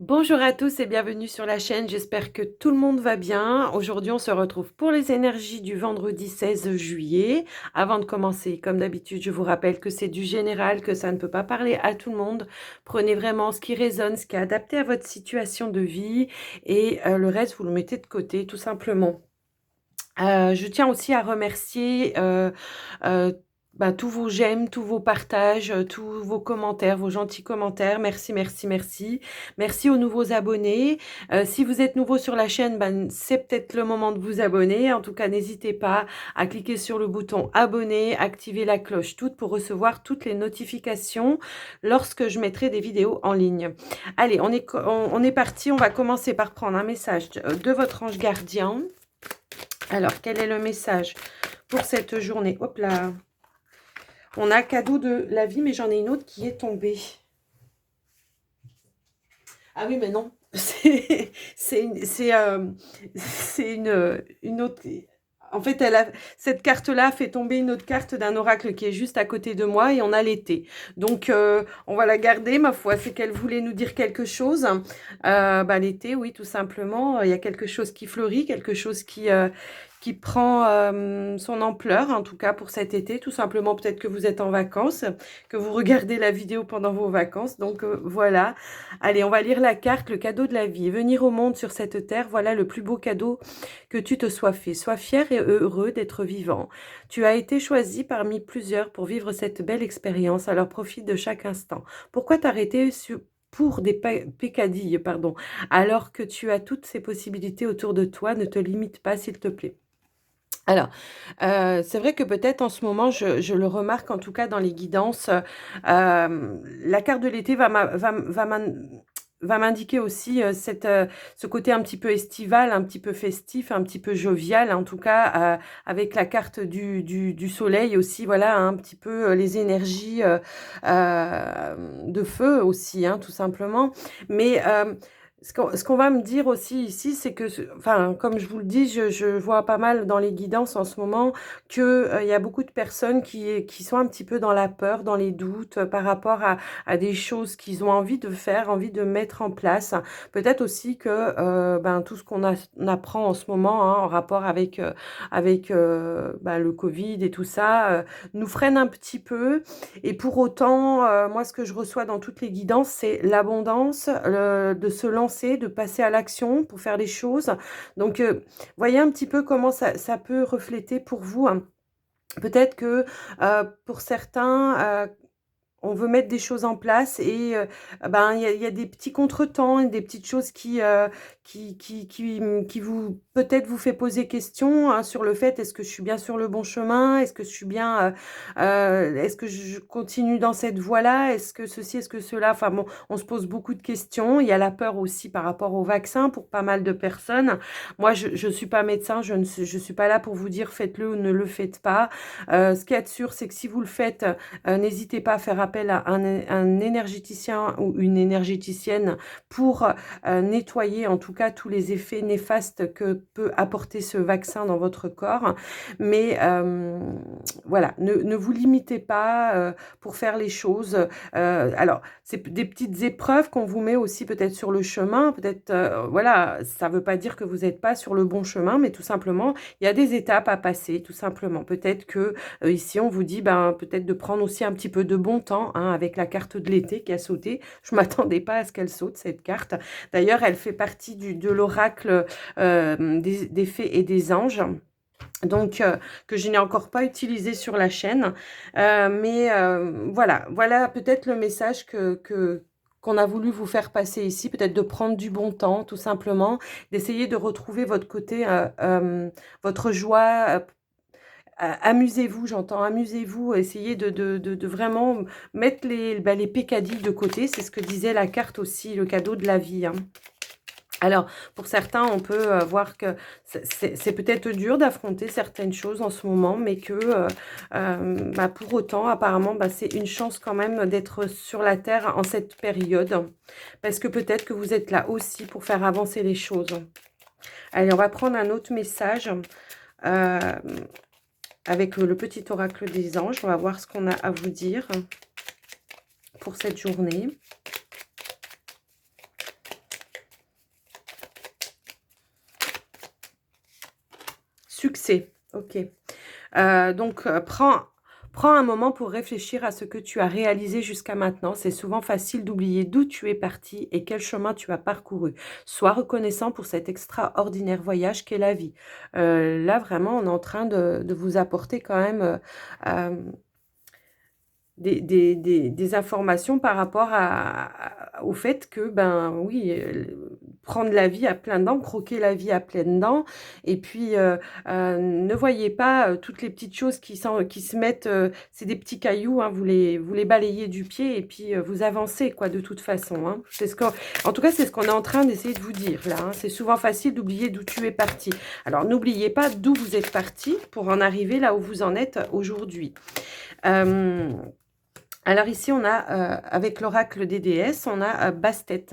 Bonjour à tous et bienvenue sur la chaîne, j'espère que tout le monde va bien. Aujourd'hui on se retrouve pour les énergies du vendredi 16 juillet. Avant de commencer, comme d'habitude, je vous rappelle que c'est du général, que ça ne peut pas parler à tout le monde. Prenez vraiment ce qui résonne, ce qui est adapté à votre situation de vie et le reste vous le mettez de côté tout simplement. Je tiens aussi à remercier heu, tous vos j'aime, tous vos partages, tous vos commentaires, vos gentils commentaires. Merci, merci, merci. Merci aux nouveaux abonnés. Si vous êtes nouveau sur la chaîne, c'est peut-être le moment de vous abonner. En tout cas, n'hésitez pas à cliquer sur le bouton abonner, activer la cloche toute pour recevoir toutes les notifications lorsque je mettrai des vidéos en ligne. Allez, on est parti. On va commencer par prendre un message de votre ange gardien. Alors, quel est le message pour cette journée? Hop là. On a cadeau de la vie, mais j'en ai une autre qui est tombée. Ah oui, mais non. C'est une autre. En fait, cette carte-là fait tomber une autre carte d'un oracle qui est juste à côté de moi et on a l'été. Donc, on va la garder, ma foi. C'est qu'elle voulait nous dire quelque chose. L'été, oui, tout simplement. Il y a quelque chose qui fleurit, quelque chose qui prend son ampleur, en tout cas pour cet été. Tout simplement, peut-être que vous êtes en vacances, que vous regardez la vidéo pendant vos vacances. Donc, voilà. Allez, on va lire la carte, le cadeau de la vie. Venir au monde sur cette terre, voilà le plus beau cadeau que tu te sois fait. Sois fier et heureux d'être vivant. Tu as été choisi parmi plusieurs pour vivre cette belle expérience, alors profite de chaque instant. Pourquoi t'arrêter pour des pécadilles, pardon, alors que tu as toutes ces possibilités autour de toi? Ne te limite pas, s'il te plaît. Alors, c'est vrai que peut-être en ce moment, je le remarque en tout cas dans les guidances, la carte de l'été va m'indiquer aussi, ce côté un petit peu estival, un petit peu festif, un petit peu jovial, en tout cas, avec la carte du soleil aussi, voilà, un petit peu, les énergies, de feu aussi, hein, tout simplement. Mais, ce qu'on va me dire aussi ici, c'est que, enfin, comme je vous le dis, je vois pas mal dans les guidances en ce moment que il y a beaucoup de personnes qui sont un petit peu dans la peur, dans les doutes par rapport à des choses qu'ils ont envie de faire, envie de mettre en place. Peut-être aussi que tout ce on apprend en ce moment hein, en rapport avec le Covid et tout ça nous freine un petit peu. Et pour autant, moi, ce que je reçois dans toutes les guidances, c'est l'abondance, de se lancer, de passer à l'action pour faire les choses. Donc, voyez un petit peu comment ça peut refléter pour vous, hein. Peut-être que pour certains, on veut mettre des choses en place et il y a des petits contretemps, des petites choses qui vous peut-être vous fait poser question, hein, sur le fait: «Est-ce que je suis bien sur le bon chemin? Est-ce que je suis bien, est-ce que je continue dans cette voie-là? Est-ce que ceci? Est-ce que cela?» Enfin bon, on se pose beaucoup de questions. Il y a la peur aussi par rapport au vaccin pour pas mal de personnes. Moi, je suis pas médecin, je suis pas là pour vous dire: «Faites-le ou ne le faites pas». Ce qu'il y a de sûr, c'est que si vous le faites, n'hésitez pas à faire appel à un énergéticien ou une énergéticienne pour nettoyer en tout cas tous les effets néfastes que peut apporter ce vaccin dans votre corps. Mais voilà, ne vous limitez pas pour faire les choses. Alors, c'est des petites épreuves qu'on vous met aussi peut-être sur le chemin. Peut-être, voilà, ça ne veut pas dire que vous n'êtes pas sur le bon chemin, mais tout simplement, il y a des étapes à passer, tout simplement. Peut-être que ici, on vous dit peut-être de prendre aussi un petit peu de bon temps hein, avec la carte de l'été qui a sauté. Je ne m'attendais pas à ce qu'elle saute, cette carte. D'ailleurs, elle fait partie de l'oracle des fées et des anges. Donc, que je n'ai encore pas utilisé sur la chaîne. Voilà peut-être le message qu'on a voulu vous faire passer ici, peut-être de prendre du bon temps, tout simplement, d'essayer de retrouver votre côté, votre joie, amusez-vous, j'entends, amusez-vous, essayez de vraiment mettre les pécadilles de côté. C'est ce que disait la carte aussi, le cadeau de la vie, hein. Alors, pour certains, on peut voir que c'est peut-être dur d'affronter certaines choses en ce moment, mais que pour autant, apparemment, c'est une chance quand même d'être sur la Terre en cette période. Parce que peut-être que vous êtes là aussi pour faire avancer les choses. Allez, on va prendre un autre message. Avec le petit oracle des anges. On va voir ce qu'on a à vous dire pour cette journée. Succès, ok. Donc, prends un moment pour réfléchir à ce que tu as réalisé jusqu'à maintenant. C'est souvent facile d'oublier d'où tu es parti et quel chemin tu as parcouru. Sois reconnaissant pour cet extraordinaire voyage qu'est la vie. Là, vraiment, on est en train de vous apporter quand même euh, des informations par rapport au fait que, ben oui, prendre la vie à pleines dents, croquer la vie à pleines dents, et puis ne voyez pas toutes les petites choses qui se mettent, c'est des petits cailloux, hein, vous les balayez du pied, et puis vous avancez, quoi, de toute façon. Hein. En tout cas, c'est ce qu'on est en train d'essayer de vous dire, là. Hein. C'est souvent facile d'oublier d'où tu es parti. Alors, n'oubliez pas d'où vous êtes parti pour en arriver là où vous en êtes aujourd'hui. Alors ici, on a, avec l'oracle des déesses, on a Bastet,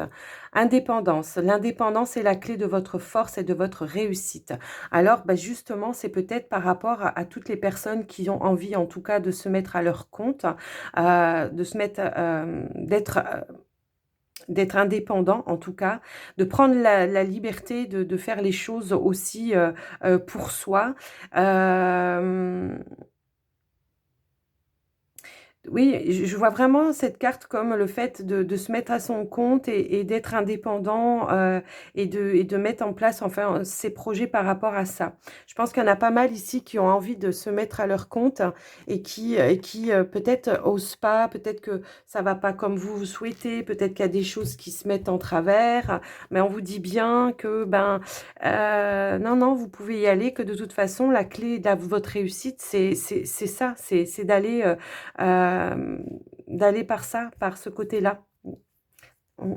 indépendance. L'indépendance est la clé de votre force et de votre réussite. Alors, bah, justement, c'est peut-être par rapport à toutes les personnes qui ont envie, en tout cas, de se mettre à leur compte, de se mettre, d'être indépendant, en tout cas, de prendre la liberté de faire les choses aussi pour soi. Oui, je vois vraiment cette carte comme le fait de se mettre à son compte et d'être indépendant et de mettre en place enfin ses projets par rapport à ça. Je pense qu'il y en a pas mal ici qui ont envie de se mettre à leur compte et qui peut-être osent pas, peut-être que ça va pas comme vous souhaitez, peut-être qu'il y a des choses qui se mettent en travers, mais on vous dit bien que ben non, non, vous pouvez y aller, que de toute façon, la clé de votre réussite, c'est ça, c'est d'aller par ça, par ce côté-là. Mmh.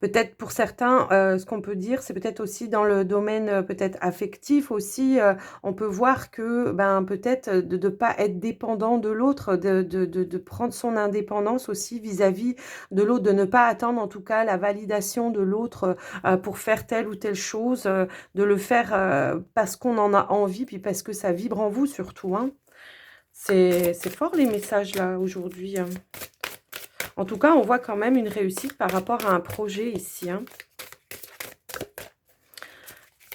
Peut-être pour certains, ce qu'on peut dire, c'est peut-être aussi dans le domaine, peut-être affectif aussi, on peut voir que, ben, peut-être de ne pas être dépendant de l'autre, de prendre son indépendance aussi vis-à-vis de l'autre, de ne pas attendre en tout cas la validation de l'autre, pour faire telle ou telle chose, de le faire, parce qu'on en a envie, puis parce que ça vibre en vous surtout, hein. C'est fort les messages là aujourd'hui, hein. En tout cas, on voit quand même une réussite par rapport à un projet ici, hein.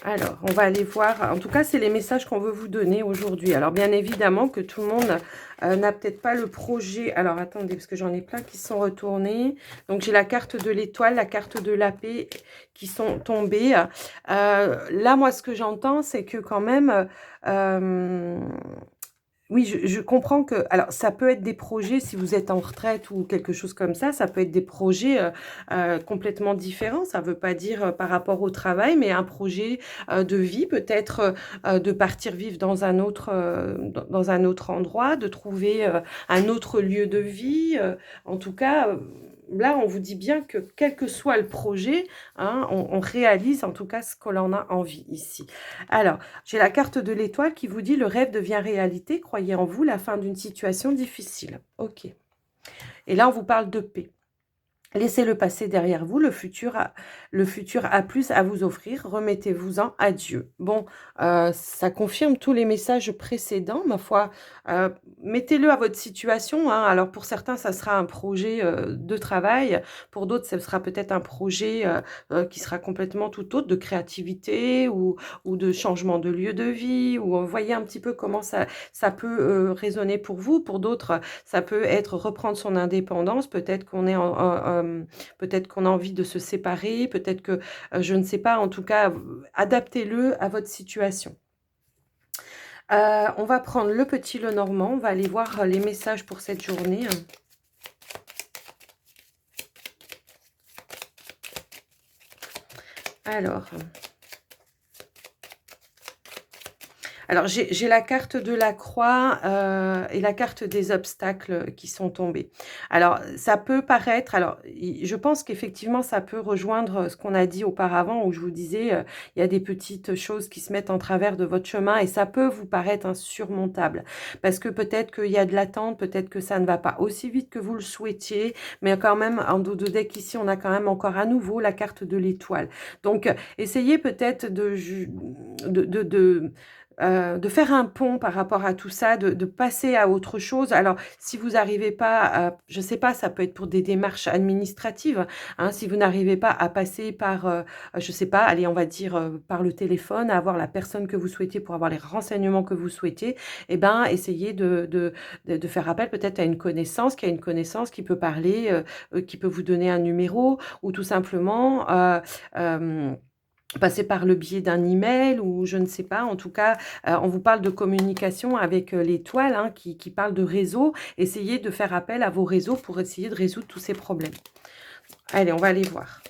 Alors, on va aller voir. En tout cas, c'est les messages qu'on veut vous donner aujourd'hui. Alors, bien évidemment que tout le monde n'a peut-être pas le projet. Alors, attendez, parce que j'en ai plein qui sont retournés. Donc, j'ai la carte de l'étoile, la carte de la paix qui sont tombées. Là, moi, ce que j'entends, c'est que quand même... oui, je comprends que alors ça peut être des projets si vous êtes en retraite ou quelque chose comme ça peut être des projets, complètement différents. Ça ne veut pas dire, par rapport au travail, mais un projet, de vie peut-être, de partir vivre dans un autre, dans un autre endroit, de trouver, un autre lieu de vie, en tout cas, là, on vous dit bien que quel que soit le projet, hein, on réalise en tout cas ce que l'on a envie ici. Alors, j'ai la carte de l'étoile qui vous dit: «Le rêve devient réalité, croyez en vous, la fin d'une situation difficile». OK. Et là, on vous parle de paix. Laissez le passé derrière vous, le futur a plus à vous offrir, remettez-vous-en à Dieu. Bon, ça confirme tous les messages précédents, ma foi. Mettez-le à votre situation, hein. Alors pour certains, ça sera un projet de travail, pour d'autres, ça sera peut-être un projet qui sera complètement tout autre, de créativité ou de changement de lieu de vie, ou voyez un petit peu comment ça peut résonner pour vous. Pour d'autres, ça peut être reprendre son indépendance, peut-être qu'on est peut-être qu'on a envie de se séparer, peut-être que, je ne sais pas, en tout cas, adaptez-le à votre situation. On va prendre le petit Lenormand, on va aller voir les messages pour cette journée. Alors, j'ai la carte de la croix et la carte des obstacles qui sont tombés. Alors, ça peut paraître... Alors, je pense qu'effectivement, ça peut rejoindre ce qu'on a dit auparavant, où je vous disais, il y a des petites choses qui se mettent en travers de votre chemin et ça peut vous paraître insurmontable. Parce que peut-être qu'il y a de l'attente, peut-être que ça ne va pas aussi vite que vous le souhaitiez, mais quand même, en dos de deck ici, on a quand même encore à nouveau la carte de l'étoile. Donc, essayez peut-être de faire un pont par rapport à tout ça, de passer à autre chose. Alors, si vous n'arrivez pas à, je sais pas, ça peut être pour des démarches administratives, hein, si vous n'arrivez pas à passer par, je sais pas, allez, on va dire, par le téléphone, à avoir la personne que vous souhaitez pour avoir les renseignements que vous souhaitez, eh ben, essayez de faire appel peut-être à une connaissance, qui a une connaissance qui peut parler, qui peut vous donner un numéro ou tout simplement, passer par le biais d'un email ou je ne sais pas. En tout cas, on vous parle de communication avec, l'étoile, hein, qui parle de réseau. Essayez de faire appel à vos réseaux pour essayer de résoudre tous ces problèmes. Allez, on va aller voir.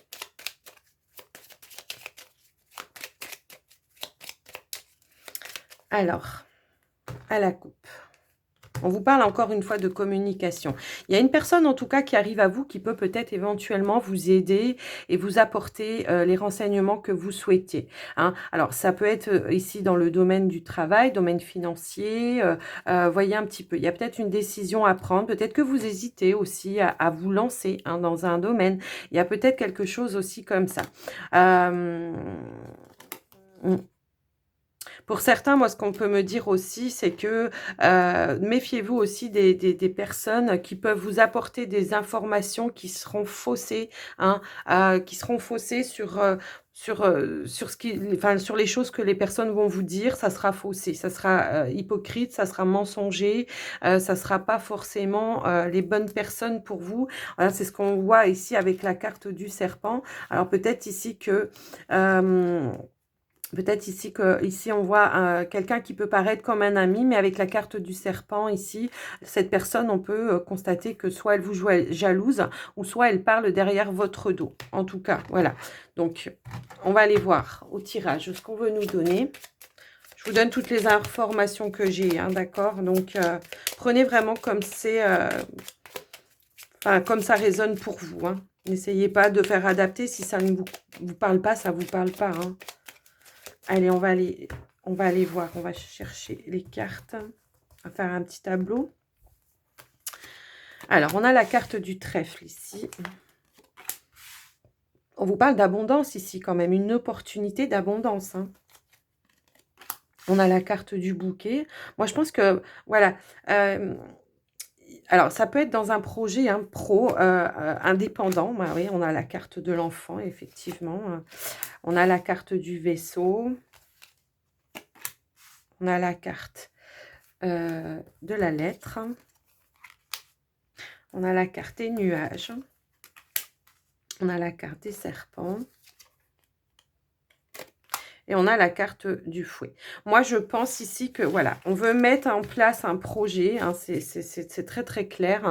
Alors, à la coupe. On vous parle encore une fois de communication. Il y a une personne en tout cas qui arrive à vous, qui peut peut-être éventuellement vous aider et vous apporter les renseignements que vous souhaitez, hein. Alors ça peut être ici dans le domaine du travail, domaine financier, voyez un petit peu. Il y a peut-être une décision à prendre, peut-être que vous hésitez aussi à vous lancer, hein, dans un domaine. Il y a peut-être quelque chose aussi comme ça. Euh, Pour certains, moi, ce qu'on peut me dire aussi, c'est que méfiez-vous aussi des personnes qui peuvent vous apporter des informations qui seront faussées, hein, qui seront faussées sur ce qui, enfin, sur les choses que les personnes vont vous dire. Ça sera faussé, ça sera hypocrite, ça sera mensonger, ça sera pas forcément les bonnes personnes pour vous. Voilà, c'est ce qu'on voit ici avec la carte du serpent. Alors peut-être ici que... peut-être ici que ici on voit quelqu'un qui peut paraître comme un ami, mais avec la carte du serpent ici, cette personne, on peut constater que soit elle vous joue jalouse, ou soit elle parle derrière votre dos. En tout cas, voilà. Donc, on va aller voir au tirage ce qu'on veut nous donner. Je vous donne toutes les informations que j'ai, hein, d'accord? Donc, prenez vraiment comme c'est, enfin, comme ça résonne pour vous, hein. N'essayez pas de faire adapter. Si ça ne vous parle pas, ça vous parle pas, hein. Allez, on va aller voir. On va chercher les cartes. On va faire un petit tableau. Alors, on a la carte du trèfle ici. On vous parle d'abondance ici quand même. Une opportunité d'abondance, hein. On a la carte du bouquet. Moi, je pense que, voilà. Alors, ça peut être dans un projet, hein, pro, indépendant. Bah, oui, on a la carte de l'enfant, effectivement. On a la carte du vaisseau. On a la carte de la lettre. On a la carte des nuages. On a la carte des serpents. Et on a la carte du fouet. Moi, je pense ici que, voilà, on veut mettre en place un projet, hein, c'est très, très clair.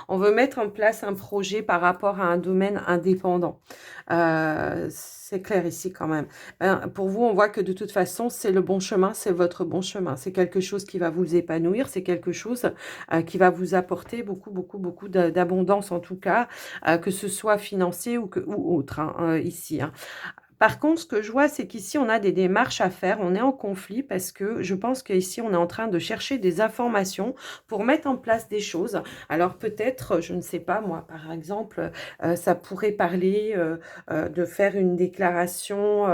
On veut mettre en place un projet par rapport à un domaine indépendant. C'est clair ici quand même. Pour vous, on voit que de toute façon, c'est le bon chemin, c'est votre bon chemin. C'est quelque chose qui va vous épanouir, c'est quelque chose qui va vous apporter beaucoup, beaucoup, beaucoup d'abondance en tout cas, que ce soit financier ou autre, hein, ici, hein. Par contre, ce que je vois, c'est qu'ici, on a des démarches à faire. On est en conflit parce que je pense qu'ici, on est en train de chercher des informations pour mettre en place des choses. Alors peut-être, je ne sais pas, moi, par exemple, ça pourrait parler de faire une déclaration,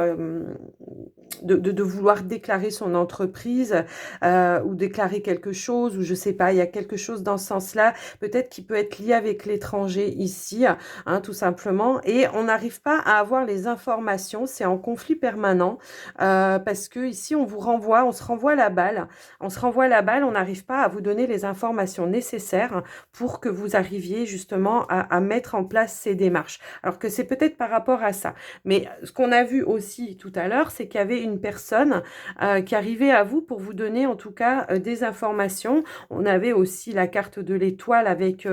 de vouloir déclarer son entreprise ou déclarer quelque chose, ou je ne sais pas, il y a quelque chose dans ce sens-là, peut-être qui peut être lié avec l'étranger ici, hein, tout simplement. Et on n'arrive pas à avoir les informations. C'est en conflit permanent parce que ici on se renvoie la balle. On n'arrive pas à vous donner les informations nécessaires pour que vous arriviez justement à mettre en place ces démarches. Alors que c'est peut-être par rapport à ça. Mais ce qu'on a vu aussi tout à l'heure, c'est qu'il y avait une personne qui arrivait à vous pour vous donner en tout cas des informations. On avait aussi la carte de l'étoile avec...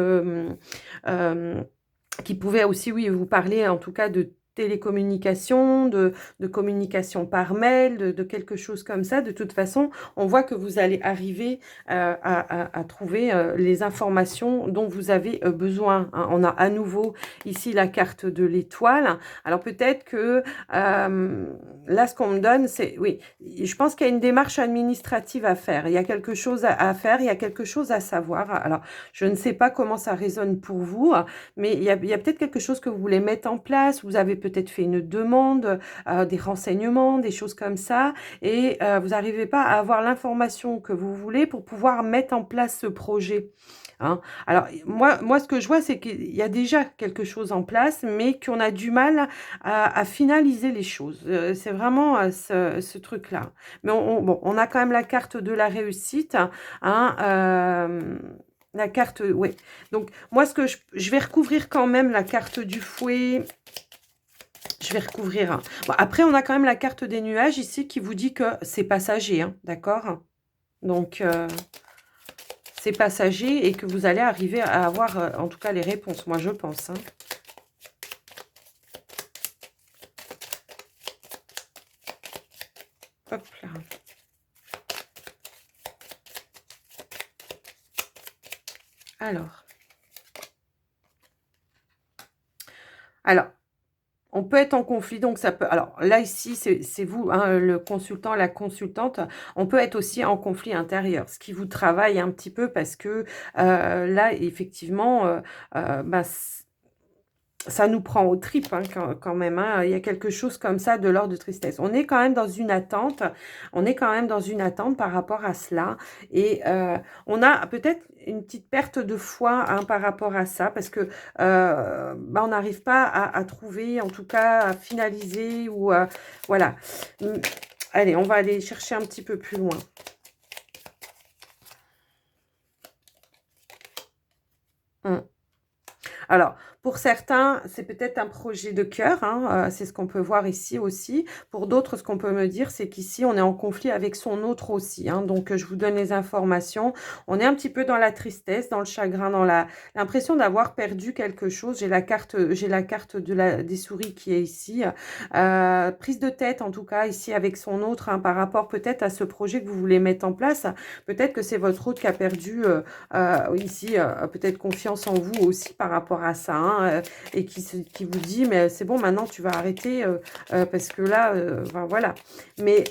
qui pouvait aussi, oui, vous parler en tout cas de télécommunication, de communication par mail, de quelque chose comme ça. De toute façon, on voit que vous allez arriver à trouver les informations dont vous avez besoin, hein. On a à nouveau ici la carte de l'étoile. Alors peut-être que là, ce qu'on me donne, c'est, oui, je pense qu'il y a une démarche administrative à faire. Il y a quelque chose à faire, il y a quelque chose à savoir. Alors, je ne sais pas comment ça résonne pour vous, mais il y a peut-être quelque chose que vous voulez mettre en place. Vous avez peut-être peut-être fait une demande, des renseignements, des choses comme ça, et vous n'arrivez pas à avoir l'information que vous voulez pour pouvoir mettre en place ce projet. Hein. Alors, ce que je vois, c'est qu'il y a déjà quelque chose en place, mais qu'on a du mal à finaliser les choses. C'est vraiment ce truc-là. Mais bon, on a quand même la carte de la réussite. Hein, la carte, ouais. Donc, moi, ce que je vais recouvrir quand même la carte du fouet. Je vais recouvrir. Hein. Bon, après, on a quand même la carte des nuages ici qui vous dit que c'est passager. Hein, d'accord? Donc, c'est passager et que vous allez arriver à avoir, en tout cas, les réponses. Moi, je pense. Hein. Hop là. Alors, on peut être en conflit, donc ça peut... Alors là, ici, c'est vous, hein, le consultant, la consultante. On peut être aussi en conflit intérieur, ce qui vous travaille un petit peu parce que là, effectivement, bah, ça nous prend aux tripes hein, quand même. Hein. Il y a quelque chose comme ça de l'ordre de tristesse. On est quand même dans une attente. On est quand même dans une attente par rapport à cela. Et on a peut-être une petite perte de foi hein, par rapport à ça. Parce que bah, on n'arrive pas à trouver, en tout cas, à finaliser. Ou voilà. Allez, on va aller chercher un petit peu plus loin. Alors, pour certains, c'est peut-être un projet de cœur, hein, c'est ce qu'on peut voir ici aussi. Pour d'autres, ce qu'on peut me dire, c'est qu'ici, on est en conflit avec son autre aussi. Hein, donc, je vous donne les informations. On est un petit peu dans la tristesse, dans le chagrin, dans l'impression d'avoir perdu quelque chose. J'ai la carte des souris qui est ici. Prise de tête, en tout cas, ici avec son autre, hein, par rapport peut-être à ce projet que vous voulez mettre en place. Peut-être que c'est votre autre qui a perdu ici peut-être confiance en vous aussi par rapport à ça, hein, et qui vous dit, mais c'est bon, maintenant tu vas arrêter, parce que là, enfin, voilà. Mais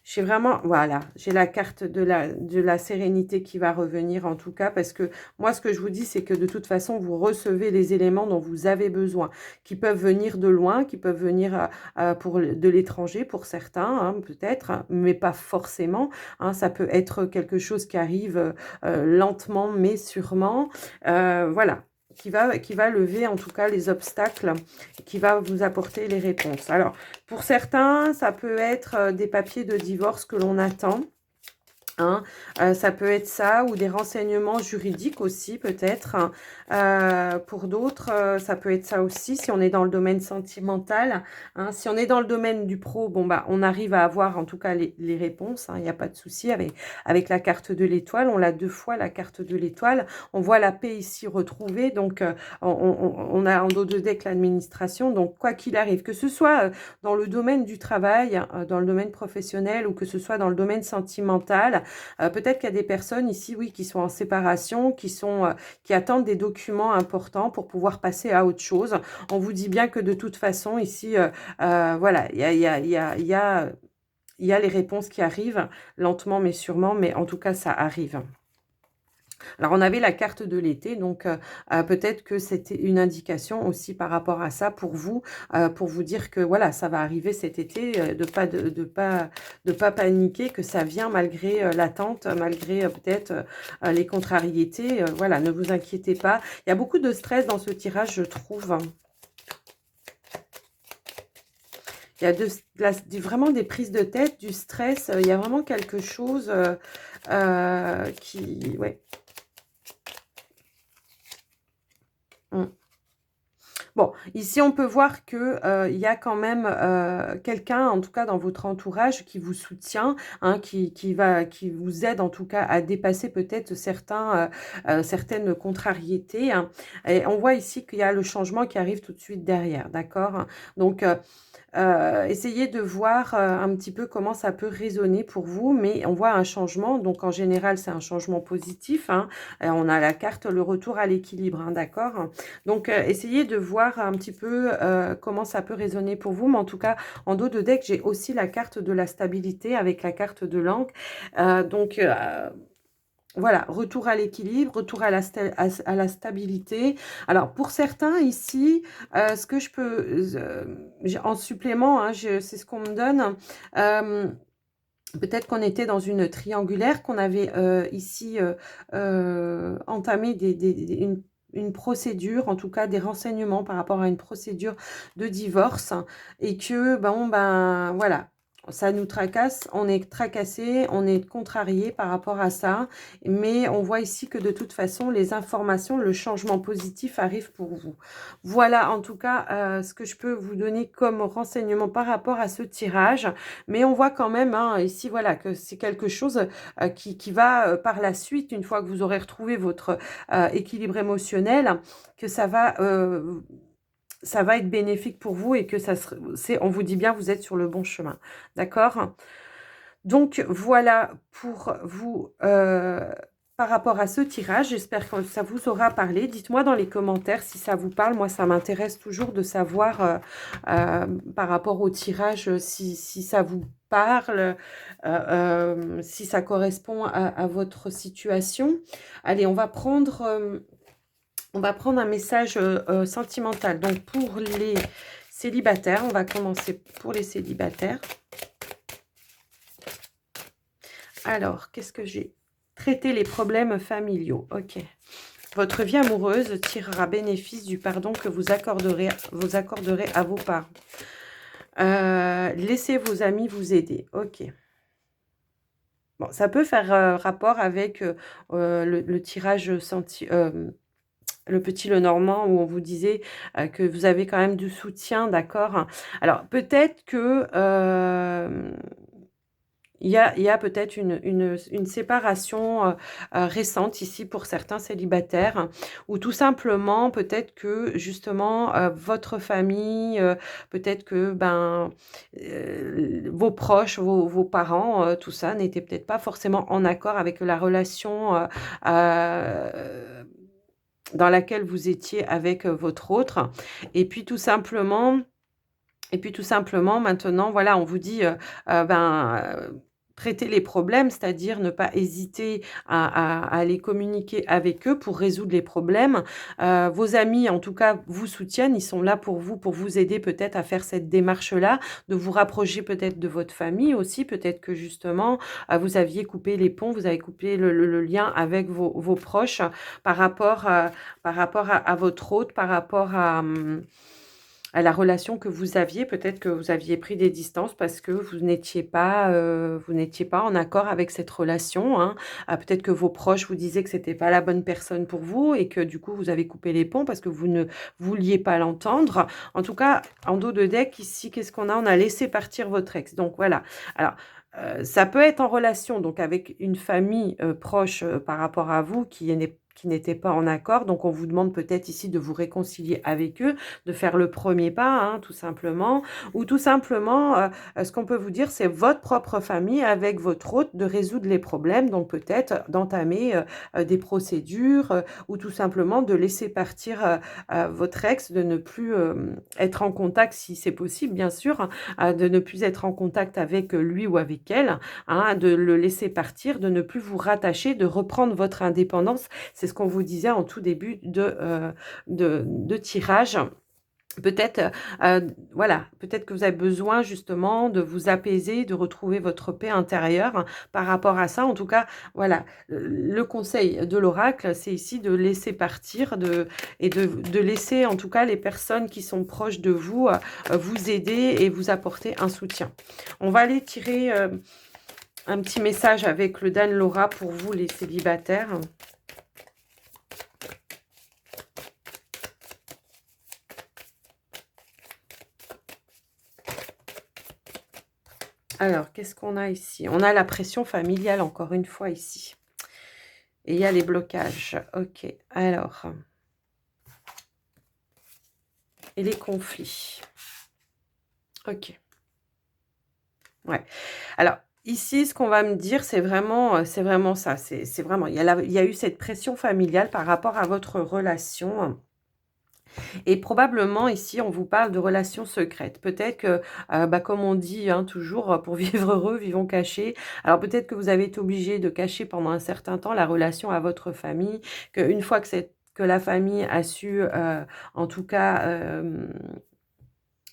j'ai vraiment, voilà, j'ai la carte de la sérénité qui va revenir en tout cas, parce que moi, ce que je vous dis, c'est que de toute façon, vous recevez les éléments dont vous avez besoin, qui peuvent venir de loin, qui peuvent venir de l'étranger pour certains, hein, peut-être, hein, mais pas forcément. Hein, ça peut être quelque chose qui arrive lentement, mais sûrement. Voilà. Qui va lever en tout cas les obstacles, qui va vous apporter les réponses. Alors, pour certains, ça peut être des papiers de divorce que l'on attend. Hein, ça peut être ça, ou des renseignements juridiques aussi peut-être. Pour d'autres, ça peut être ça aussi, si on est dans le domaine sentimental. Hein, si on est dans le domaine du pro, bon bah on arrive à avoir en tout cas les réponses. Il n'y a pas de souci avec la carte de l'étoile. On l'a 2 fois, la carte de l'étoile. On voit la paix ici retrouvée. Donc, on a en dos de deck l'administration. Donc, quoi qu'il arrive, que ce soit dans le domaine du travail, dans le domaine professionnel, ou que ce soit dans le domaine sentimental, peut-être qu'il y a des personnes ici, oui, qui sont en séparation, qui attendent des documents importants pour pouvoir passer à autre chose. On vous dit bien que de toute façon, ici, voilà, il y a les réponses qui arrivent, lentement mais sûrement, mais en tout cas, ça arrive. Alors, on avait la carte de l'été, donc peut-être que c'était une indication aussi par rapport à ça pour vous dire que voilà, ça va arriver cet été, de pas paniquer, que ça vient malgré l'attente, malgré peut-être les contrariétés. Voilà, ne vous inquiétez pas. Il y a beaucoup de stress dans ce tirage, je trouve. Il y a vraiment des prises de tête, du stress. Il y a vraiment quelque chose qui... Ouais. Bon, ici, on peut voir que il y a quand même quelqu'un, en tout cas dans votre entourage, qui vous soutient, hein, qui vous aide en tout cas à dépasser peut-être certaines contrariétés. Hein. Et on voit ici qu'il y a le changement qui arrive tout de suite derrière, d'accord? Donc, essayez de voir un petit peu comment ça peut résonner pour vous, mais on voit un changement, donc en général c'est un changement positif, hein. On a la carte le retour à l'équilibre, hein, d'accord? Donc essayez de voir un petit peu comment ça peut résonner pour vous, mais en tout cas en dos de deck j'ai aussi la carte de la stabilité avec la carte de l'encre, donc voilà, retour à l'équilibre, retour à à la stabilité. Alors pour certains ici, ce que je peux, en supplément, hein, c'est ce qu'on me donne, peut-être qu'on était dans une triangulaire, qu'on avait ici entamé une procédure, en tout cas des renseignements par rapport à une procédure de divorce, et que, ben voilà, ça nous tracasse, on est tracassé, on est contrarié par rapport à ça, mais on voit ici que de toute façon, les informations, le changement positif arrive pour vous. Voilà en tout cas ce que je peux vous donner comme renseignement par rapport à ce tirage. Mais on voit quand même hein, ici, voilà, que c'est quelque chose qui va par la suite, une fois que vous aurez retrouvé votre équilibre émotionnel, que ça va être bénéfique pour vous et que on vous dit bien, vous êtes sur le bon chemin. D'accord? Donc, voilà pour vous par rapport à ce tirage. J'espère que ça vous aura parlé. Dites-moi dans les commentaires si ça vous parle. Moi, ça m'intéresse toujours de savoir par rapport au tirage si ça vous parle, si ça correspond à votre situation. Allez, on va prendre un message sentimental. Donc, pour les célibataires, on va commencer pour les célibataires. Alors, qu'est-ce que j'ai? Traiter les problèmes familiaux. Ok. Votre vie amoureuse tirera bénéfice du pardon que vous accorderez à vos parents. Laissez vos amis vous aider. Ok. Bon, ça peut faire rapport avec le tirage le petit Lenormand où on vous disait que vous avez quand même du soutien, d'accord? Alors, peut-être que il y a peut-être une séparation récente ici pour certains célibataires, ou tout simplement peut-être que justement votre famille, peut-être que vos proches, vos parents, tout ça n'était peut-être pas forcément en accord avec la relation dans laquelle vous étiez avec votre autre. Et puis tout simplement maintenant, voilà, on vous dit, traiter les problèmes, c'est-à-dire ne pas hésiter à les communiquer avec eux pour résoudre les problèmes. Vos amis, en tout cas, vous soutiennent, ils sont là pour vous aider peut-être à faire cette démarche-là, de vous rapprocher peut-être de votre famille aussi, peut-être que justement, vous aviez coupé les ponts, vous avez coupé le lien avec vos proches par rapport à votre hôte, par rapport à la relation que vous aviez. Peut-être que vous aviez pris des distances parce que vous n'étiez pas en accord avec cette relation, hein. Peut-être que vos proches vous disaient que c'était pas la bonne personne pour vous et que du coup vous avez coupé les ponts parce que vous ne vouliez pas l'entendre. En tout cas, en dos de deck ici, qu'est-ce qu'on a? On a laissé partir votre ex. Donc voilà. Alors, ça peut être en relation donc avec une famille proche par rapport à vous qui n'était pas en accord. Donc, on vous demande peut-être ici de vous réconcilier avec eux, de faire le premier pas, hein, tout simplement. Ou tout simplement, ce qu'on peut vous dire, c'est votre propre famille avec votre hôte de résoudre les problèmes. Donc, peut-être d'entamer des procédures ou tout simplement de laisser partir votre ex, de ne plus être en contact, si c'est possible, bien sûr, de ne plus être en contact avec lui ou avec elle, hein, de le laisser partir, de ne plus vous rattacher, de reprendre votre indépendance. C'est ce qu'on vous disait en tout début de tirage. Peut-être, voilà, peut-être que vous avez besoin justement de vous apaiser, de retrouver votre paix intérieure par rapport à ça. En tout cas, voilà, le conseil de l'oracle, c'est ici de laisser partir et de laisser en tout cas les personnes qui sont proches de vous vous aider et vous apporter un soutien. On va aller tirer un petit message avec le Dan Laura pour vous les célibataires. Alors, qu'est-ce qu'on a ici? On a la pression familiale, encore une fois, ici. Et il y a les blocages. Ok, alors. Et les conflits. Ok. Ouais. Alors, ici, ce qu'on va me dire, c'est vraiment ça. C'est vraiment, il y a eu cette pression familiale par rapport à votre relation. Et probablement ici, on vous parle de relations secrètes. Peut-être que, comme on dit hein, toujours, pour vivre heureux, vivons cachés. Alors peut-être que vous avez été obligé de cacher pendant un certain temps la relation à votre famille, qu'une fois que la famille a su, en tout cas,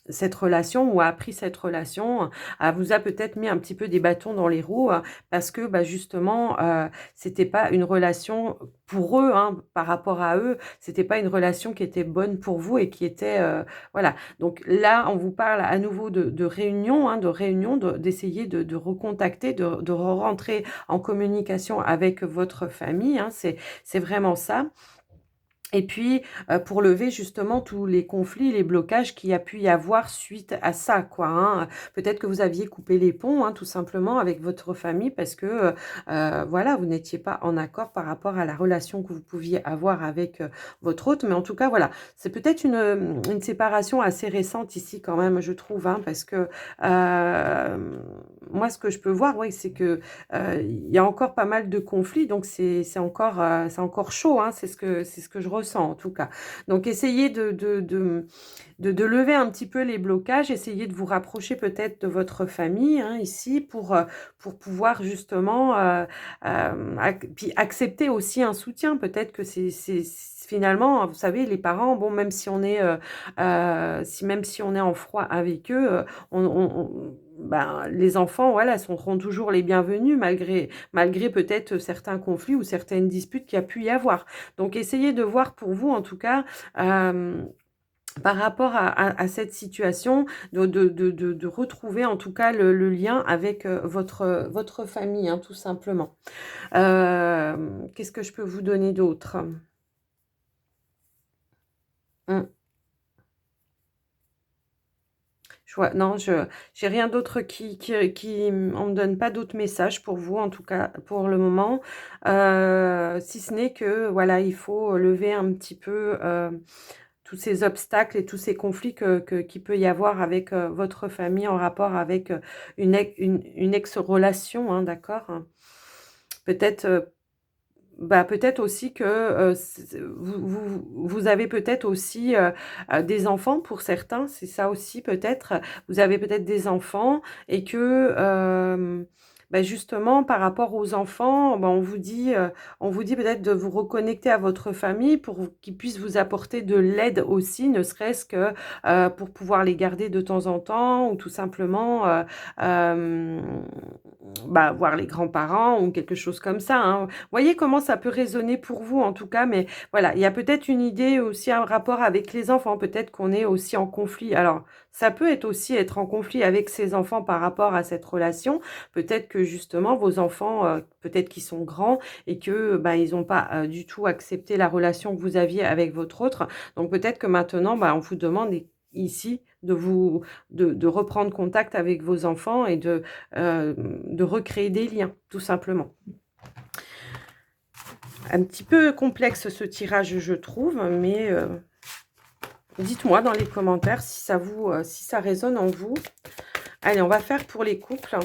cette relation ou a appris cette relation, vous a peut-être mis un petit peu des bâtons dans les roues, parce que, justement, c'était pas une relation pour eux, hein, par rapport à eux, c'était pas une relation qui était bonne pour vous et qui était, voilà. Donc là, on vous parle à nouveau de réunion, hein, d'essayer de recontacter, de re-rentrer en communication avec votre famille, hein, c'est vraiment ça. Et puis, pour lever justement tous les conflits, les blocages qu'il y a pu y avoir suite à ça, quoi, hein. Peut-être que vous aviez coupé les ponts, hein, tout simplement avec votre famille parce que, voilà, vous n'étiez pas en accord par rapport à la relation que vous pouviez avoir avec, votre hôte. Mais en tout cas, voilà, c'est peut-être une séparation assez récente ici quand même, je trouve, hein, parce que, moi, ce que je peux voir, oui, c'est que, il y a encore pas mal de conflits, donc c'est encore chaud, hein, c'est ce que je ressens en tout cas. Donc essayez de lever un petit peu les blocages, essayez de vous rapprocher peut-être de votre famille hein, ici pour pouvoir justement puis accepter aussi un soutien. Peut-être que c'est finalement, vous savez, les parents, bon, même si on est même si on est en froid avec eux, les enfants, voilà, seront toujours les bienvenus malgré peut-être certains conflits ou certaines disputes qu'il y a pu y avoir. Donc, essayez de voir pour vous, en tout cas, par rapport à cette situation, de retrouver en tout cas le lien avec votre famille, hein, tout simplement. Qu'est-ce que je peux vous donner d'autre? Mmh. Non, j'ai rien d'autre on me donne pas d'autres messages pour vous, en tout cas, pour le moment. Si ce n'est que, voilà, il faut lever un petit peu, tous ces obstacles et tous ces conflits qu'il peut y avoir avec, votre famille en rapport avec, une ex-relation, hein, d'accord? Peut-être, peut-être aussi que, vous avez peut-être aussi, des enfants pour certains, c'est ça aussi peut-être. Vous avez peut-être des enfants et que, justement par rapport aux enfants, on vous dit peut-être de vous reconnecter à votre famille pour qu'ils puissent vous apporter de l'aide aussi, ne serait-ce que, pour pouvoir les garder de temps en temps ou tout simplement, hem, voir les grands-parents ou quelque chose comme ça, hein. Voyez comment ça peut résonner pour vous en tout cas, mais voilà, il y a peut-être une idée aussi, un rapport avec les enfants, peut-être qu'on est aussi en conflit. Alors, ça peut être aussi être en conflit avec ses enfants par rapport à cette relation. Peut-être que justement vos enfants, peut-être qu'ils sont grands et que, ils n'ont pas, du tout accepté la relation que vous aviez avec votre autre. Donc peut-être que maintenant, on vous demande ici de reprendre contact avec vos enfants et de recréer des liens, tout simplement. Un petit peu complexe ce tirage, je trouve, mais dites-moi dans les commentaires si si ça résonne en vous. Allez, on va faire pour les couples.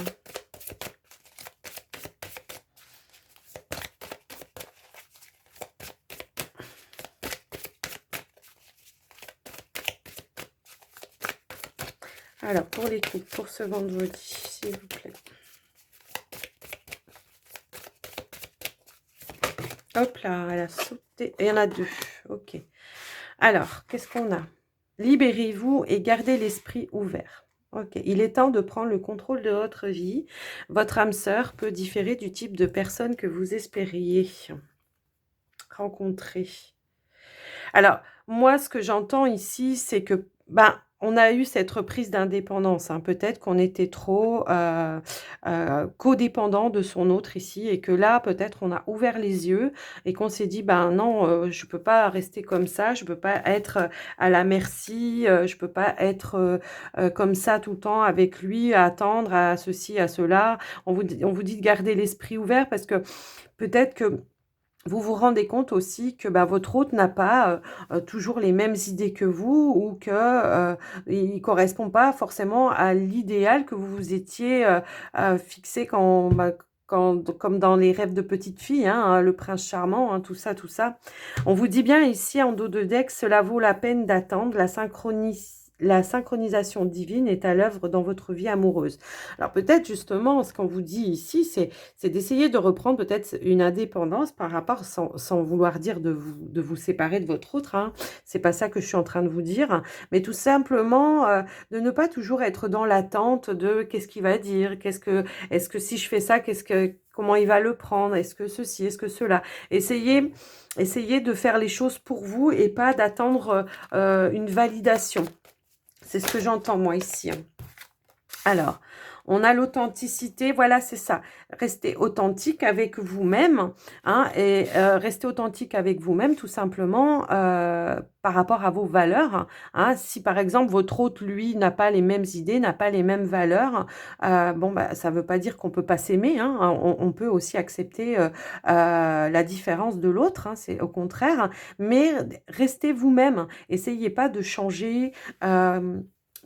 Alors, pour les couples, pour ce vendredi, s'il vous plaît. Hop là, elle a sauté. Il y en a deux. Ok. Alors, qu'est-ce qu'on a? Libérez-vous et gardez l'esprit ouvert. Ok. Il est temps de prendre le contrôle de votre vie. Votre âme sœur peut différer du type de personne que vous espériez rencontrer. Alors, moi, ce que j'entends ici, c'est que, on a eu cette reprise d'indépendance, hein. Peut-être qu'on était trop, codépendant de son autre ici et que là, peut-être, on a ouvert les yeux et qu'on s'est dit: «Ben non, je peux pas rester comme ça, je peux pas être, à la merci, je peux pas être, comme ça tout le temps avec lui, à attendre, à ceci, à cela». On vous dit de garder l'esprit ouvert parce que peut-être que vous vous rendez compte aussi que, votre hôte n'a pas, toujours les mêmes idées que vous ou que, il correspond pas forcément à l'idéal que vous vous étiez, fixé comme dans les rêves de petite fille, hein, le prince charmant, hein, tout ça, tout ça. On vous dit bien ici, en dos de deck, cela vaut la peine d'attendre, la synchronisation divine est à l'œuvre dans votre vie amoureuse. Alors peut-être justement, ce qu'on vous dit ici, c'est d'essayer de reprendre peut-être une indépendance par rapport, sans vouloir dire de vous séparer de votre autre, hein. C'est pas ça que je suis en train de vous dire, mais tout simplement de ne pas toujours être dans l'attente de qu'est-ce qu'il va dire, est-ce que si je fais ça, comment il va le prendre, est-ce que ceci, est-ce que cela. Essayez de faire les choses pour vous et pas d'attendre une validation. C'est ce que j'entends moi ici. Alors, on a l'authenticité, voilà, c'est ça. Restez authentique avec vous-même, hein, et restez authentique avec vous-même tout simplement par rapport à vos valeurs. Hein. Si par exemple votre hôte, lui, n'a pas les mêmes idées, n'a pas les mêmes valeurs, bon, bah, ça ne veut pas dire qu'on ne peut pas s'aimer. Hein. On peut aussi accepter la différence de l'autre, hein, c'est au contraire. Mais restez vous-même. Essayez pas de changer.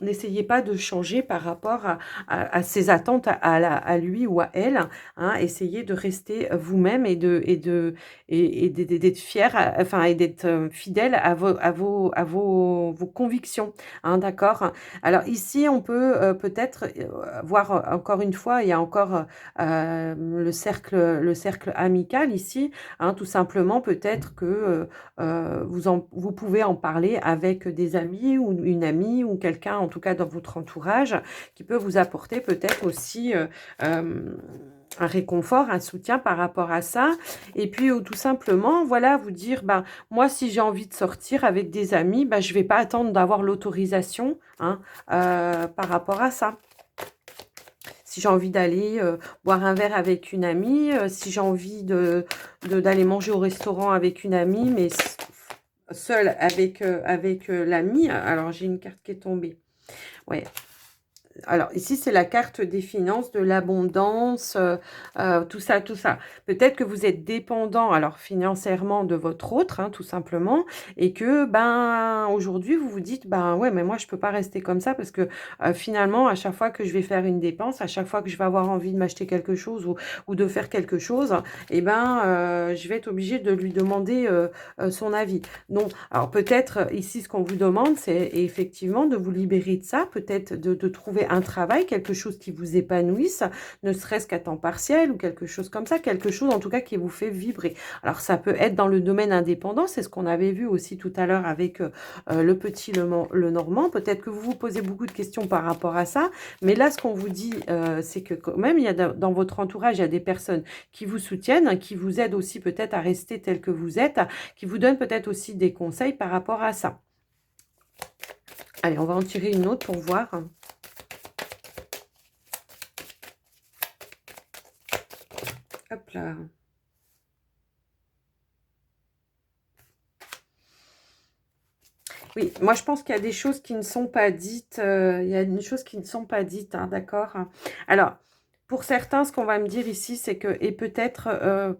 N'essayez pas de changer par rapport à ses attentes à lui ou à elle. Hein. Essayez de rester vous-même et d'être fier, enfin, et d'être fidèle vos convictions. Hein, d'accord? Alors ici, on peut peut-être voir encore une fois, il y a encore le cercle amical ici. Hein, tout simplement, peut-être que vous pouvez en parler avec des amis ou une amie ou quelqu'un, en tout cas dans votre entourage, qui peut vous apporter peut-être aussi un réconfort, un soutien par rapport à ça. Et puis, tout simplement, voilà, vous dire, ben, moi, si j'ai envie de sortir avec des amis, ben, je ne vais pas attendre d'avoir l'autorisation, hein, par rapport à ça. Si j'ai envie d'aller boire un verre avec une amie, si j'ai envie d'aller manger au restaurant avec une amie, mais seule avec l'ami. Alors, j'ai une carte qui est tombée. Ouais. Alors, ici, c'est la carte des finances, de l'abondance, tout ça, tout ça. Peut-être que vous êtes dépendant, alors financièrement, de votre autre, hein, tout simplement, et que, ben, aujourd'hui, vous vous dites, ben, ouais, mais moi, je peux pas rester comme ça parce que finalement, à chaque fois que je vais faire une dépense, à chaque fois que je vais avoir envie de m'acheter quelque chose ou de faire quelque chose, eh ben, je vais être obligée de lui demander son avis. Non, alors peut-être ici, ce qu'on vous demande, c'est effectivement de vous libérer de ça, peut-être de trouver un travail, quelque chose qui vous épanouisse, ne serait-ce qu'à temps partiel ou quelque chose comme ça, quelque chose en tout cas qui vous fait vibrer. Alors ça peut être dans le domaine indépendant, c'est ce qu'on avait vu aussi tout à l'heure avec le petit le Normand. Peut-être que vous vous posez beaucoup de questions par rapport à ça, mais là ce qu'on vous dit, c'est que quand même, il y a dans votre entourage, il y a des personnes qui vous soutiennent, qui vous aident aussi peut-être à rester tel que vous êtes, qui vous donnent peut-être aussi des conseils par rapport à ça. Allez, on va en tirer une autre pour voir. Hop là. Oui, moi je pense qu'il y a des choses qui ne sont pas dites. Il y a des choses qui ne sont pas dites, hein, d'accord? Alors, pour certains, ce qu'on va me dire ici, c'est que, et peut-être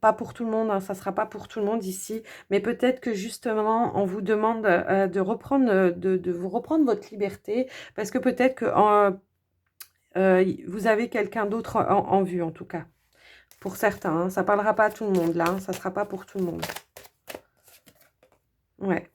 pas pour tout le monde, hein, ça ne sera pas pour tout le monde ici, mais peut-être que justement, on vous demande de reprendre, de vous reprendre votre liberté, parce que peut-être que vous avez quelqu'un d'autre en vue, en tout cas. Pour certains, hein, ça ne parlera pas à tout le monde, là, hein, ça ne sera pas pour tout le monde. Ouais.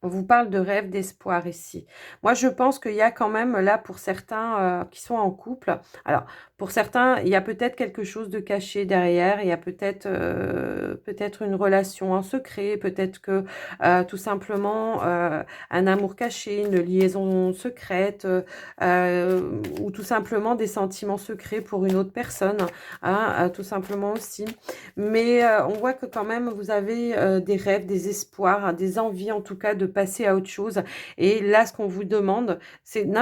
On vous parle de rêve, d'espoir ici. Moi, je pense qu'il y a quand même là pour certains qui sont en couple. Alors, pour certains, il y a peut-être quelque chose de caché derrière. Il y a peut-être peut-être une relation en secret. Peut-être que tout simplement un amour caché, une liaison secrète ou tout simplement des sentiments secrets pour une autre personne. Hein, tout simplement aussi. Mais on voit que quand même, vous avez des rêves, des espoirs, hein, des envies en tout cas de passer à autre chose. Et là, ce qu'on vous demande, c'est dans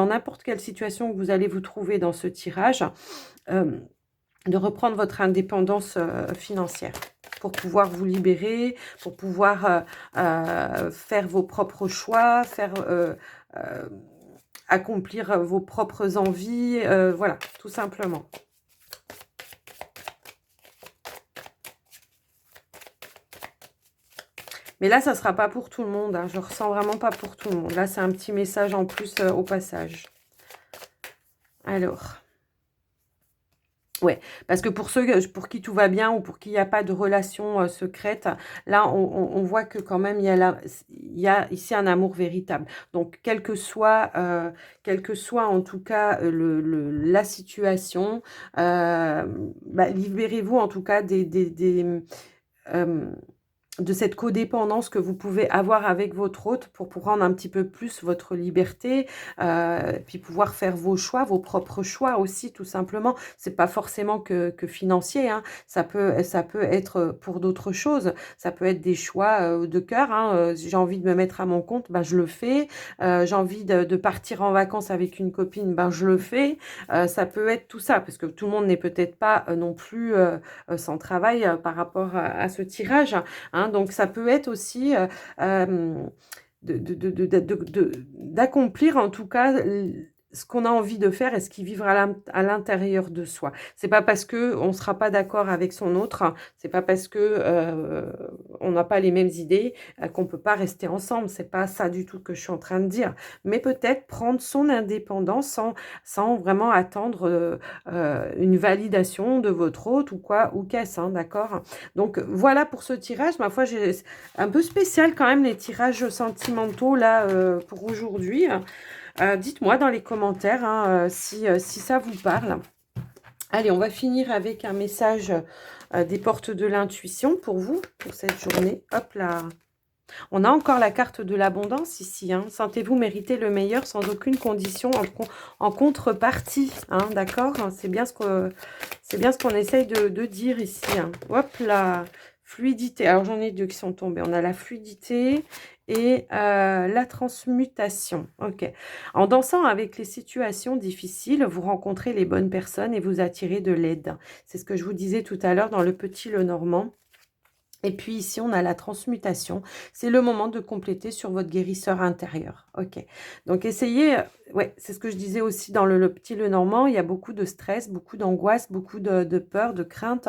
n'importe quelle situation que vous allez vous trouver dans ce tirage, de reprendre votre indépendance financière pour pouvoir vous libérer, pour pouvoir faire vos propres choix, accomplir vos propres envies, voilà, tout simplement. Mais là, ça ne sera pas pour tout le monde. Hein. Je ressens vraiment pas pour tout le monde. Là, c'est un petit message en plus au passage. Alors, ouais, parce que pour ceux pour qui tout va bien ou pour qui il y a pas de relation, secrète, là, on voit que quand même il y a ici un amour véritable. Donc quel que soit en tout cas, la situation, bah, libérez-vous en tout cas hem de cette codépendance que vous pouvez avoir avec votre hôte pour prendre un petit peu plus votre liberté, puis pouvoir faire vos choix, vos propres choix aussi tout simplement. C'est pas forcément que financier, hein. Ça peut être pour d'autres choses. Ça peut être des choix, de cœur, hein, si j'ai envie de me mettre à mon compte, ben, je le fais. J'ai envie de partir en vacances avec une copine, ben, je le fais. Ça peut être tout ça, parce que tout le monde n'est peut-être pas, non plus, sans travail, par rapport à ce tirage. Hein, donc ça peut être aussi d'accomplir en tout cas ce qu'on a envie de faire et ce qui vivra à l'intérieur de soi. C'est pas parce que on sera pas d'accord avec son autre, c'est pas parce que on n'a pas les mêmes idées qu'on peut pas rester ensemble. C'est pas ça du tout que je suis en train de dire. Mais peut-être prendre son indépendance sans vraiment attendre une validation de votre autre ou quoi ou qu'est-ce, hein, d'accord? Donc voilà pour ce tirage. Ma foi, j'ai un peu spécial quand même les tirages sentimentaux là pour aujourd'hui. Dites-moi dans les commentaires hein, si ça vous parle. Allez, on va finir avec un message des portes de l'intuition pour vous, pour cette journée. Hop là. On a encore la carte de l'abondance ici. Hein. Sentez-vous mériter le meilleur sans aucune condition en contrepartie. Hein, d'accord? C'est bien ce qu'on essaye de dire ici. Hein. Hop là. Fluidité. Alors, j'en ai deux qui sont tombés. On a la fluidité et la transmutation. Ok. En dansant avec les situations difficiles, vous rencontrez les bonnes personnes et vous attirez de l'aide. C'est ce que je vous disais tout à l'heure dans le petit Lenormand. Et puis ici, on a la transmutation. C'est le moment de compléter sur votre guérisseur intérieur. Ok. Donc, essayez... Ouais, c'est ce que je disais aussi dans le petit Lenormand. Il y a beaucoup de stress, beaucoup d'angoisse, beaucoup de peur, de crainte.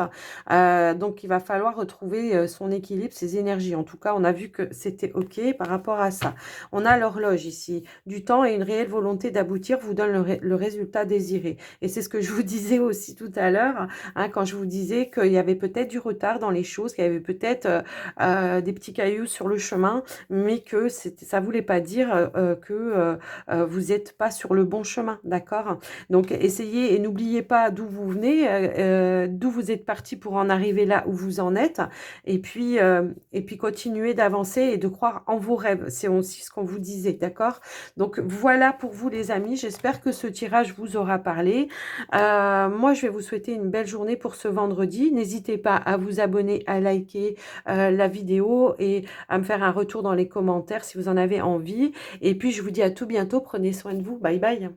Donc, il va falloir retrouver son équilibre, ses énergies. En tout cas, on a vu que c'était ok par rapport à ça. On a l'horloge ici. Du temps et une réelle volonté d'aboutir vous donne le résultat désiré. Et c'est ce que je vous disais aussi tout à l'heure, hein, quand je vous disais qu'il y avait peut-être du retard dans les choses, qu'il y avait peut-être des petits cailloux sur le chemin, mais que ça voulait pas dire que vous êtes pas sur le bon chemin, d'accord? Donc, essayez et n'oubliez pas d'où vous venez, d'où vous êtes parti pour en arriver là où vous en êtes, et puis continuez d'avancer et de croire en vos rêves. C'est aussi ce qu'on vous disait, d'accord? Donc, voilà pour vous les amis. J'espère que ce tirage vous aura parlé. Moi, je vais vous souhaiter une belle journée pour ce vendredi. N'hésitez pas à vous abonner, à liker la vidéo et à me faire un retour dans les commentaires si vous en avez envie. Et puis, je vous dis à tout bientôt. Prenez soin de vous. Bye bye.